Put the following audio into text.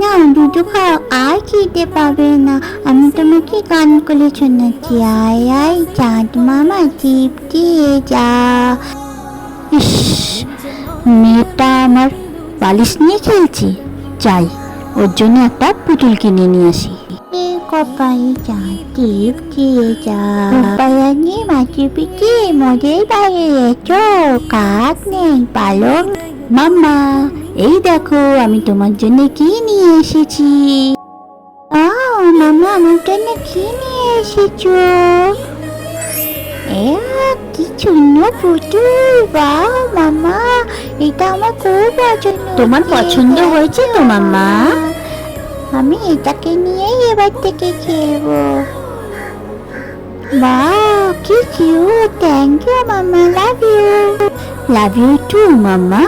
না, দুধু খাও, আর খেতে পাবে না। আমি তোমাকে গান করে শোনাচ্ছি। আয় আয় চাঁদ মামা টিপ দিয়ে যা। ইস, মেয়েটা আমার বালিশ নিয়ে খেলছে। যাই, ওর জন্য একটা পুতুল কিনে নিয়ে আসি। কপালে চাঁদ টিপ দিয়ে যা। পায়ানি মাটি পিটি মদের বাইরে এসো, কাক নেই পালক। মাম্মা, এই দেখো আমি তোমার জন্য কি নিয়ে এসেছি। মামা আমার জন্য কি নিয়ে এসেছো? কি সুন্দর পুতুল! বাহ মামা, এটা আমার খুব পছন্দ। তোমার পছন্দ হয়েছে তো মাম্মা? আমি এটাকে নিয়েই এবার থেকে খেলবো। বাহ কি কিউট! থ্যাংক ইউ মামা, love you. Love you too mamma.